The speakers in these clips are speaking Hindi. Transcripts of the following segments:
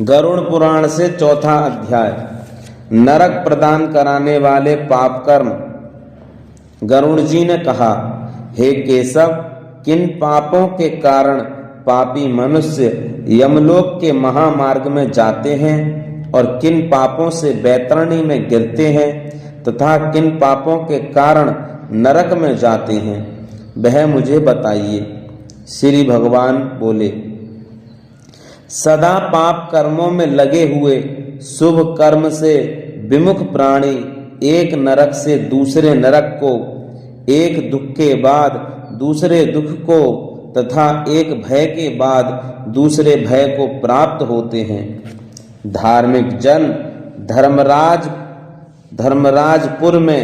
गरुड़ पुराण से चौथा अध्याय। नरक प्रदान कराने वाले पाप कर्म। गरुड़ जी ने कहा, हे केशव, किन पापों के कारण पापी मनुष्य यमलोक के महामार्ग में जाते हैं और किन पापों से बैतरणी में गिरते हैं तथा किन पापों के कारण नरक में जाते हैं, वह मुझे बताइए। श्री भगवान बोले, सदा पाप कर्मों में लगे हुए शुभ कर्म से विमुख प्राणी एक नरक से दूसरे नरक को, एक दुख के बाद दूसरे दुख को तथा एक भय के बाद दूसरे भय को प्राप्त होते हैं। धार्मिक जन धर्मराजपुर में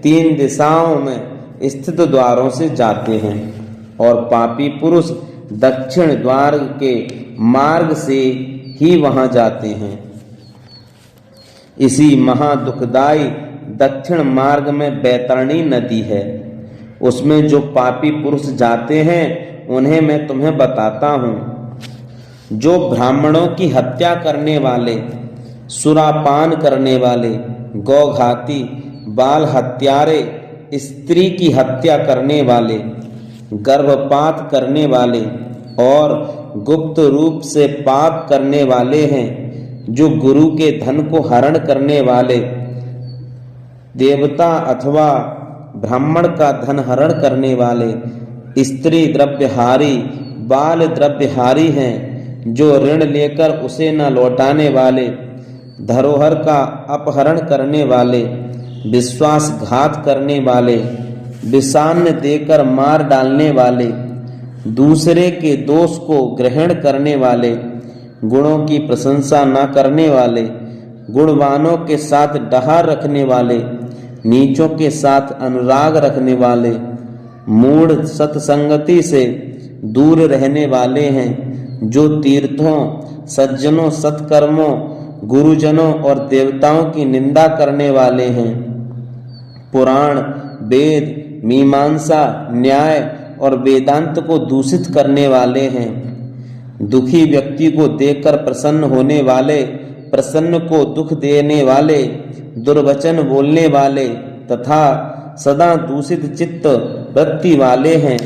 3 दिशाओं में स्थित द्वारों से जाते हैं और पापी पुरुष दक्षिण द्वार के मार्ग से ही वहां जाते हैं। इसी महादुखदायी दक्षिण मार्ग में बैतरणी नदी है। उसमें जो पापी पुरुष जाते हैं उन्हें मैं तुम्हें बताता हूँ। जो ब्राह्मणों की हत्या करने वाले, सुरापान करने वाले, गौघाती, बाल हत्यारे, स्त्री की हत्या करने वाले, गर्भपात करने वाले और गुप्त रूप से पाप करने वाले हैं, जो गुरु के धन को हरण करने वाले, देवता अथवा ब्राह्मण का धन हरण करने वाले, स्त्री द्रव्यहारी, बाल द्रव्यहारी हैं, जो ऋण लेकर उसे न लौटाने वाले, धरोहर का अपहरण करने वाले, विश्वासघात करने वाले, विषान्न देकर मार डालने वाले, दूसरे के दोष को ग्रहण करने वाले, गुणों की प्रशंसा न करने वाले, गुणवानों के साथ डहार रखने वाले, नीचों के साथ अनुराग रखने वाले, मूढ़ सत्संगति से दूर रहने वाले हैं, जो तीर्थों, सज्जनों, सत्कर्मों, गुरुजनों और देवताओं की निंदा करने वाले हैं, पुराण, वेद, मीमांसा, न्याय और वेदांत को दूषित करने वाले हैं, दुखी व्यक्ति को देखकर प्रसन्न होने वाले, प्रसन्न को दुख देने वाले, दुर्वचन बोलने वाले तथा सदा दूषित चित्त वृत्ति वाले हैं,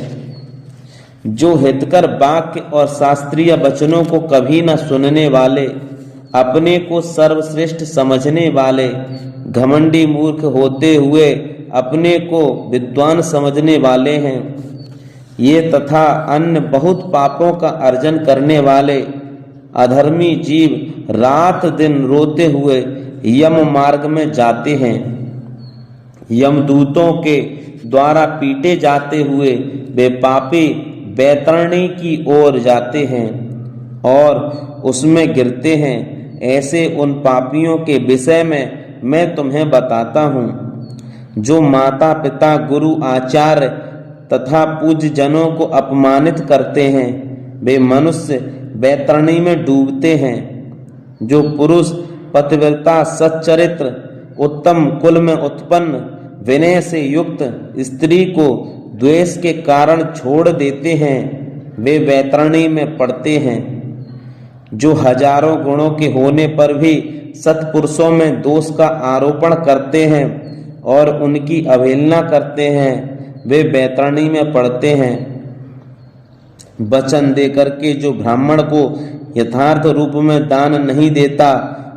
जो हितकर वाक्य और शास्त्रीय वचनों को कभी न सुनने वाले, अपने को सर्वश्रेष्ठ समझने वाले, घमंडी मूर्ख होते हुए अपने को विद्वान समझने वाले हैं, ये तथा अन्य बहुत पापों का अर्जन करने वाले अधर्मी जीव रात दिन रोते हुए यम मार्ग में जाते हैं। यमदूतों के द्वारा पीटे जाते हुए वे पापी बैतरणी की ओर जाते हैं और उसमें गिरते हैं। ऐसे उन पापियों के विषय में मैं तुम्हें बताता हूँ, जो माता पिता, गुरु, आचार्य तथा पूज्य जनों को अपमानित करते हैं, वे मनुष्य बैतरणी में डूबते हैं। जो पुरुष पतिव्रता, सच्चरित्र, उत्तम कुल में उत्पन्न, विनय से युक्त स्त्री को द्वेष के कारण छोड़ देते हैं, वे बैतरणी में पड़ते हैं। जो हजारों गुणों के होने पर भी सत्पुरुषों में दोष का आरोपण करते हैं और उनकी अवहेलना करते हैं, वे बैतरणी में पड़ते हैं। वचन देकर के जो ब्राह्मण को यथार्थ रूप में दान नहीं देता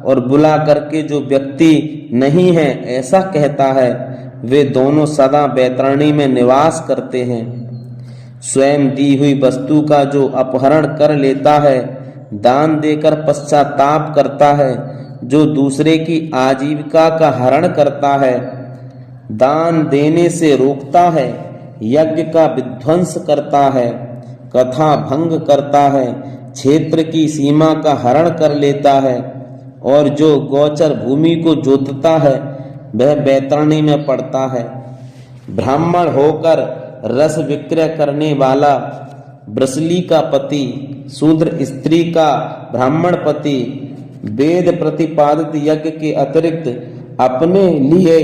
और बुला करके जो व्यक्ति नहीं है ऐसा कहता है, वे दोनों सदा बैतरणी में निवास करते हैं। स्वयं दी हुई वस्तु का जो अपहरण कर लेता है, दान देकर पश्चाताप करता है, जो दूसरे की आजीविका का हरण करता है, दान देने से रोकता है, यज्ञ का विध्वंस करता है, कथा भंग करता है, क्षेत्र की सीमा का हरण कर लेता है और जो गोचर भूमि को जोतता है वह बैतरणी में पड़ता है। ब्राह्मण होकर रस विक्रय करने वाला, ब्रसली का पति, शूद्र स्त्री का ब्राह्मण पति, वेद प्रतिपादित यज्ञ के अतिरिक्त अपने लिए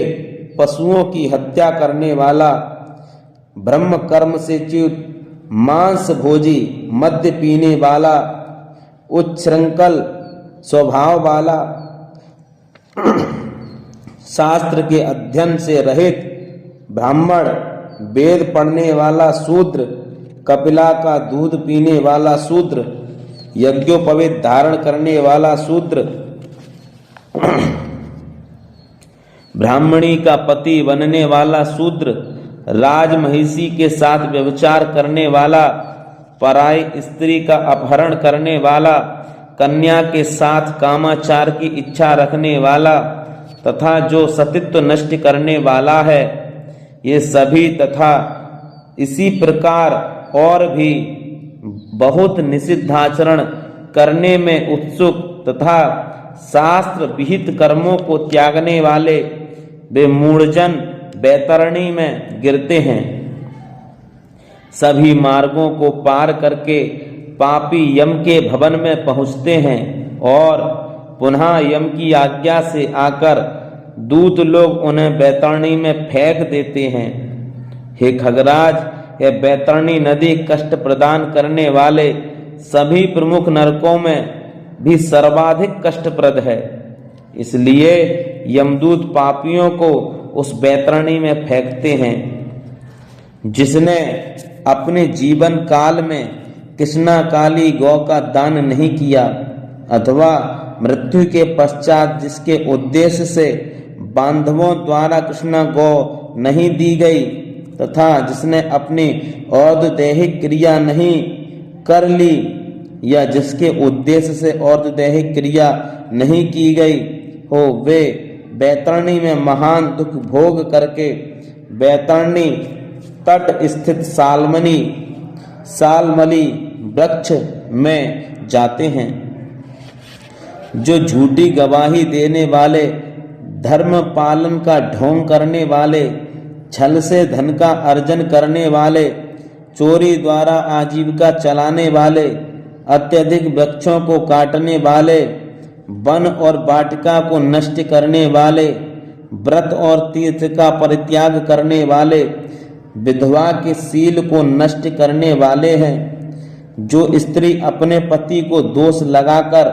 पशुओं की हत्या करने वाला, ब्रह्म कर्म से च्युत, मांस भोजी, मद्य पीने वाला, उच्छृंखल, स्वभाव वाला, शास्त्र के अध्ययन से रहित ब्राह्मण, वेद पढ़ने वाला शूद्र, कपिला का दूध पीने वाला शूद्र, यज्ञोपवीत धारण करने वाला शूद्र, ब्राह्मणी का पति बनने वाला शूद्र, राजमहिषी के साथ व्यभिचार करने वाला, पराई स्त्री का अपहरण करने वाला, कन्या के साथ कामाचार की इच्छा रखने वाला तथा जो सतीत्व नष्ट करने वाला है, ये सभी तथा इसी प्रकार और भी बहुत निषिद्धाचरण करने में उत्सुक तथा शास्त्र विहित कर्मों को त्यागने वाले वे मूढ़जन बैतरणी में गिरते हैं। सभी मार्गों को पार करके पापी यम के भवन में पहुंचते हैं और पुनः यम की आज्ञा से आकर दूत लोग उन्हें बैतरणी में फेंक देते हैं। हे खगराज, यह बैतरणी नदी कष्ट प्रदान करने वाले सभी प्रमुख नरकों में भी सर्वाधिक कष्टप्रद है। इसलिए यमदूत पापियों को उस बैतरणी में फेंकते हैं। जिसने अपने जीवन काल में कृष्णा काली गौ का दान नहीं किया अथवा मृत्यु के पश्चात जिसके उद्देश्य से बांधवों द्वारा कृष्णा गौ नहीं दी गई तथा जिसने अपनी औददेहिक क्रिया नहीं कर ली या जिसके उद्देश्य से औददेहिक क्रिया नहीं की गई हो, वे बैतरणी में महान दुख भोग करके बैतरणी तट स्थित सालमली वृक्ष में जाते हैं। जो झूठी गवाही देने वाले, धर्म पालन का ढोंग करने वाले, छल से धन का अर्जन करने वाले, चोरी द्वारा आजीविका चलाने वाले, अत्यधिक वृक्षों को काटने वाले, वन और वाटिका को नष्ट करने वाले, व्रत और तीर्थ का परित्याग करने वाले, विधवा के शील को नष्ट करने वाले हैं। जो स्त्री अपने पति को दोष लगाकर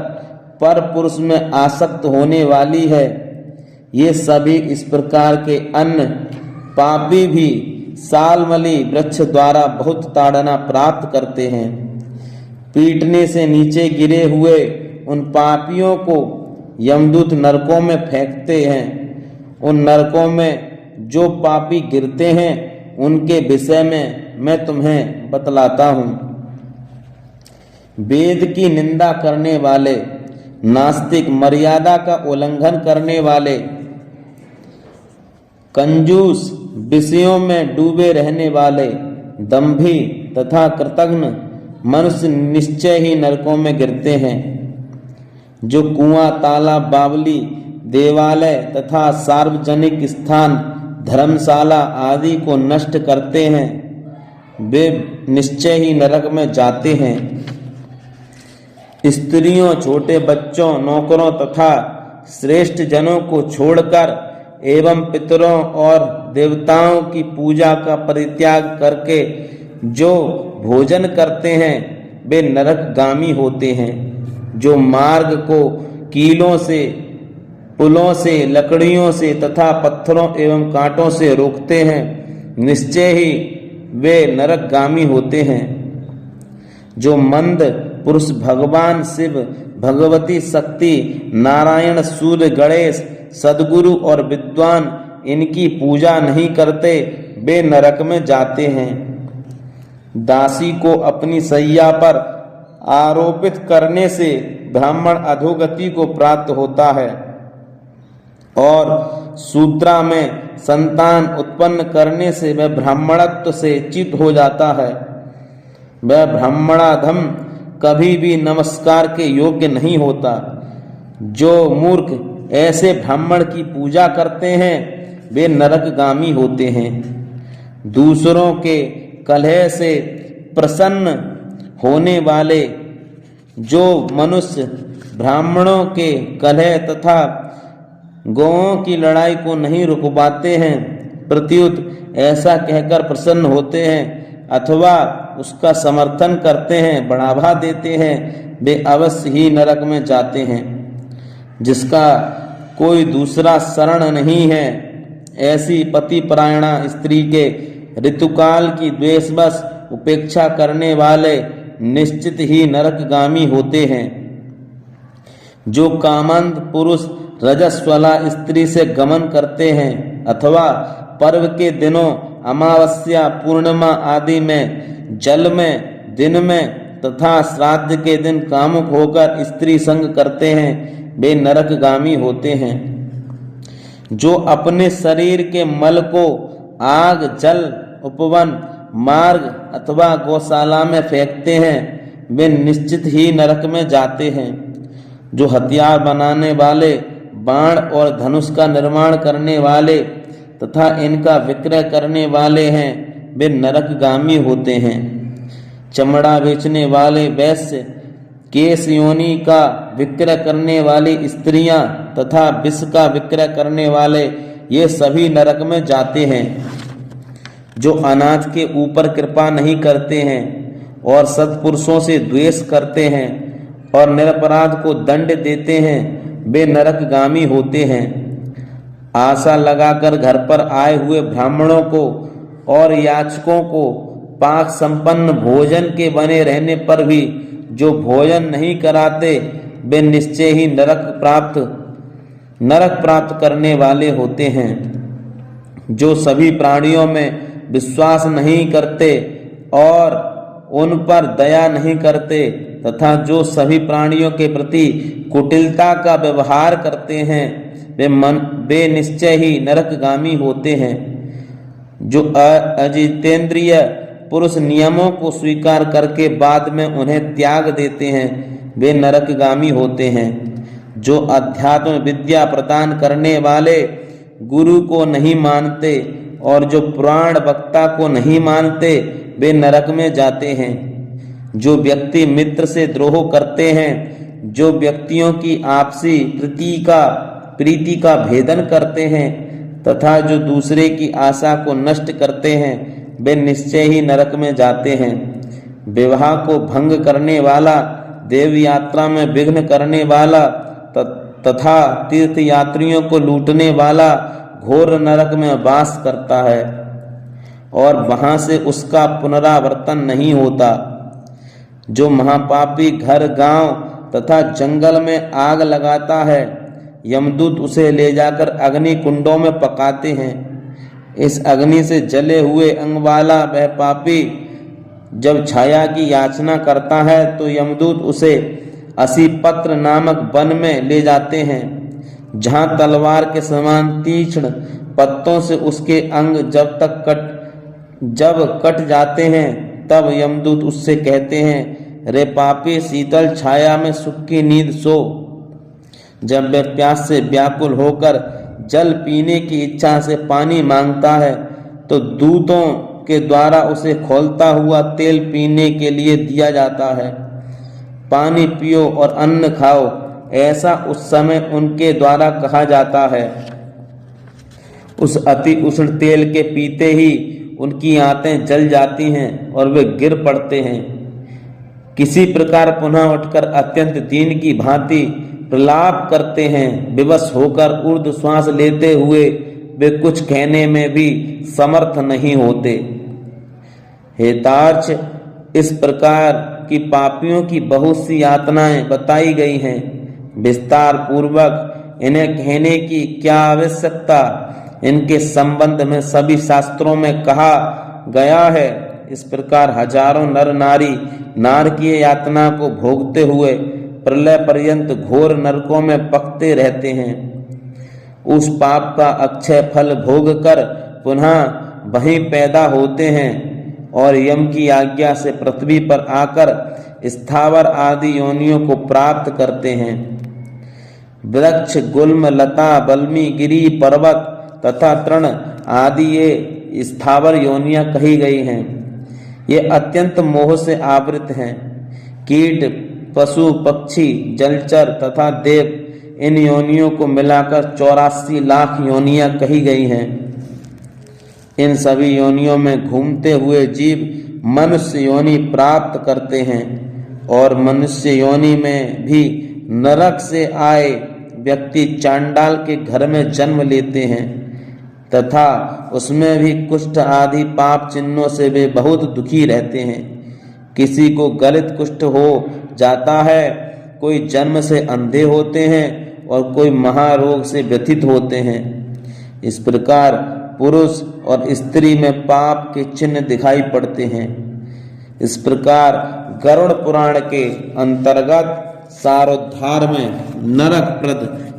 पर पुरुष में आसक्त होने वाली है, ये सभी इस प्रकार के अन्य पापी भी सालमली वृक्ष द्वारा बहुत ताड़ना प्राप्त करते हैं। पीटने से नीचे गिरे हुए उन पापियों को यमदूत नरकों में फेंकते हैं। उन नरकों में जो पापी गिरते हैं उनके विषय में मैं तुम्हें बतलाता हूँ। वेद की निंदा करने वाले, नास्तिक, मर्यादा का उल्लंघन करने वाले, कंजूस, विषयों में डूबे रहने वाले, दंभी तथा कृतघ्न मनुष्य निश्चय ही नरकों में गिरते हैं। जो कुआं, तालाब, बावली, देवालय तथा सार्वजनिक स्थान, धर्मशाला आदि को नष्ट करते हैं, वे निश्चय ही नरक में जाते हैं। स्त्रियों, छोटे बच्चों, नौकरों तथा श्रेष्ठ जनों को छोड़कर एवं पितरों और देवताओं की पूजा का परित्याग करके जो भोजन करते हैं वे नरकगामी होते हैं। जो मार्ग को कीलों से, पुलों से, लकड़ियों से तथा पत्थरों एवं कांटों से रोकते हैं, निश्चय ही वे नरकगामी होते हैं। जो मंद पुरुष भगवान शिव, भगवती शक्ति, नारायण, सूर्य, गणेश, सद्गुरु और विद्वान इनकी पूजा नहीं करते, वे नरक में जाते हैं। दासी को अपनी सैया पर आरोपित करने से ब्राह्मण अधोगति को प्राप्त होता है और शूद्रा में संतान उत्पन्न करने से वह ब्राह्मणत्व से च्युत हो जाता है। वह ब्राह्मणाधम कभी भी नमस्कार के योग्य नहीं होता। जो मूर्ख ऐसे ब्राह्मण की पूजा करते हैं वे नरकगामी होते हैं। दूसरों के कलह से प्रसन्न होने वाले जो मनुष्य ब्राह्मणों के कलह तथा गौओं की लड़ाई को नहीं रुकवाते हैं, प्रत्युत ऐसा कहकर प्रसन्न होते हैं अथवा उसका समर्थन करते हैं, बढ़ावा देते हैं, वे अवश्य ही नरक में जाते हैं। जिसका कोई दूसरा शरण नहीं है, ऐसी पतिपरायणा स्त्री के ऋतुकाल की द्वेषवश उपेक्षा करने वाले निश्चित ही नरकगामी होते हैं। जो कामंद पुरुष रजस्वला स्त्री से गमन करते हैं अथवा पर्व के दिनों अमावस्या, पूर्णिमा आदि में, जल में, दिन में तथा श्राद्ध के दिन कामुक होकर स्त्री संग करते हैं, वे नरकगामी होते हैं। जो अपने शरीर के मल को आग, जल, उपवन, मार्ग अथवा गौशाला में फेंकते हैं, वे निश्चित ही नरक में जाते हैं। जो हथियार बनाने वाले, बाण और धनुष का निर्माण करने वाले तथा इनका विक्रय करने वाले हैं, वे नरकगामी होते हैं। चमड़ा बेचने वाले वैश्य, केश योनि का विक्रय करने वाली स्त्रियां तथा विष का विक्रय करने वाले, ये सभी नरक में जाते हैं। जो अनाथ के ऊपर कृपा नहीं करते हैं और सत्पुरुषों से द्वेष करते हैं और निरपराध को दंड देते हैं, वे नरकगामी होते हैं। आशा लगाकर घर पर आए हुए ब्राह्मणों को और याचकों को पाक संपन्न भोजन के बने रहने पर भी जो भोजन नहीं कराते, वे निश्चय ही नरक प्राप्त करने वाले होते हैं। जो सभी प्राणियों में विश्वास नहीं करते और उन पर दया नहीं करते तथा जो सभी प्राणियों के प्रति कुटिलता का व्यवहार करते हैं, वे निश्चय ही नरकगामी होते हैं। जो अजितेंद्रिय पुरुष नियमों को स्वीकार करके बाद में उन्हें त्याग देते हैं, वे नरकगामी होते हैं। जो अध्यात्म विद्या प्रदान करने वाले गुरु को नहीं मानते और जो पुराण वक्ता को नहीं मानते, वे नरक में जाते हैं। जो व्यक्ति मित्र से द्रोह करते हैं, जो व्यक्तियों की आपसी प्रीति का भेदन करते हैं तथा जो दूसरे की आशा को नष्ट करते हैं, वे निश्चय ही नरक में जाते हैं। विवाह को भंग करने वाला, देव यात्रा में विघ्न करने वाला तथा तीर्थ यात्रियों को लूटने वाला घोर नरक में वास करता है और वहां से उसका पुनरावर्तन नहीं होता। जो महापापी घर, गांव तथा जंगल में आग लगाता है, यमदूत उसे ले जाकर अग्नि कुंडों में पकाते हैं। इस अग्नि से जले हुए अंग वाला वह पापी जब छाया की याचना करता है तो यमदूत उसे असीपत्र नामक वन में ले जाते हैं, जहां तलवार के समान तीक्ष्ण पत्तों से उसके अंग जब कट जाते हैं, तब यमदूत उससे कहते हैं, रे पापी, शीतल छाया में सुख की नींद सो। जब वह प्यास से व्याकुल होकर जल पीने की इच्छा से पानी मांगता है, तो दूतों के द्वारा उसे खौलता हुआ तेल पीने के लिए दिया जाता है। पानी पियो और अन्न खाओ, ऐसा उस समय उनके द्वारा कहा जाता है। उस अति उष्ण तेल के पीते ही उनकी आंतें जल जाती हैं और वे गिर पड़ते हैं। किसी प्रकार पुनः उठकर अत्यंत दीन की भांति प्रलाप करते हैं। विवश होकर ऊर्ध्व श्वास लेते हुए वे कुछ कहने में भी समर्थ नहीं होते। हेतार्च, इस प्रकार की पापियों की बहुत सी यातनाएं बताई गई हैं। विस्तार पूर्वक इन्हें कहने की क्या आवश्यकता, इनके संबंध में सभी शास्त्रों में कहा गया है। इस प्रकार हजारों नर नारी नारकीय यातना को भोगते हुए प्रलय पर्यंत घोर नरकों में पकते रहते हैं। उस पाप का अक्षय फल भोग कर पुनः वहीं पैदा होते हैं और यम की आज्ञा से पृथ्वी पर आकर स्थावर आदि योनियों को प्राप्त करते हैं। वृक्ष, गुल्म, लता, बल्मी, गिरी, पर्वत तथा तृण आदि ये स्थावर योनियां कही गई हैं। ये अत्यंत मोह से आवृत हैं। कीट, पशु, पक्षी, जलचर तथा देव, इन योनियों को मिलाकर 84 लाख योनियां कही गई हैं। इन सभी योनियों में घूमते हुए जीव मनुष्य योनि प्राप्त करते हैं और मनुष्य योनि में भी नरक से आए व्यक्ति चांडाल के घर में जन्म लेते हैं तथा उसमें भी कुष्ठ आदि पाप चिन्हों से वे बहुत दुखी रहते हैं। किसी को गलित कुष्ठ हो जाता है, कोई जन्म से अंधे होते हैं और कोई महारोग से व्यथित होते हैं। इस प्रकार पुरुष और स्त्री में पाप के चिन्ह दिखाई पड़ते हैं। इस प्रकार गरुड़ पुराण के अंतर्गत सारोद्धार में नरक प्रद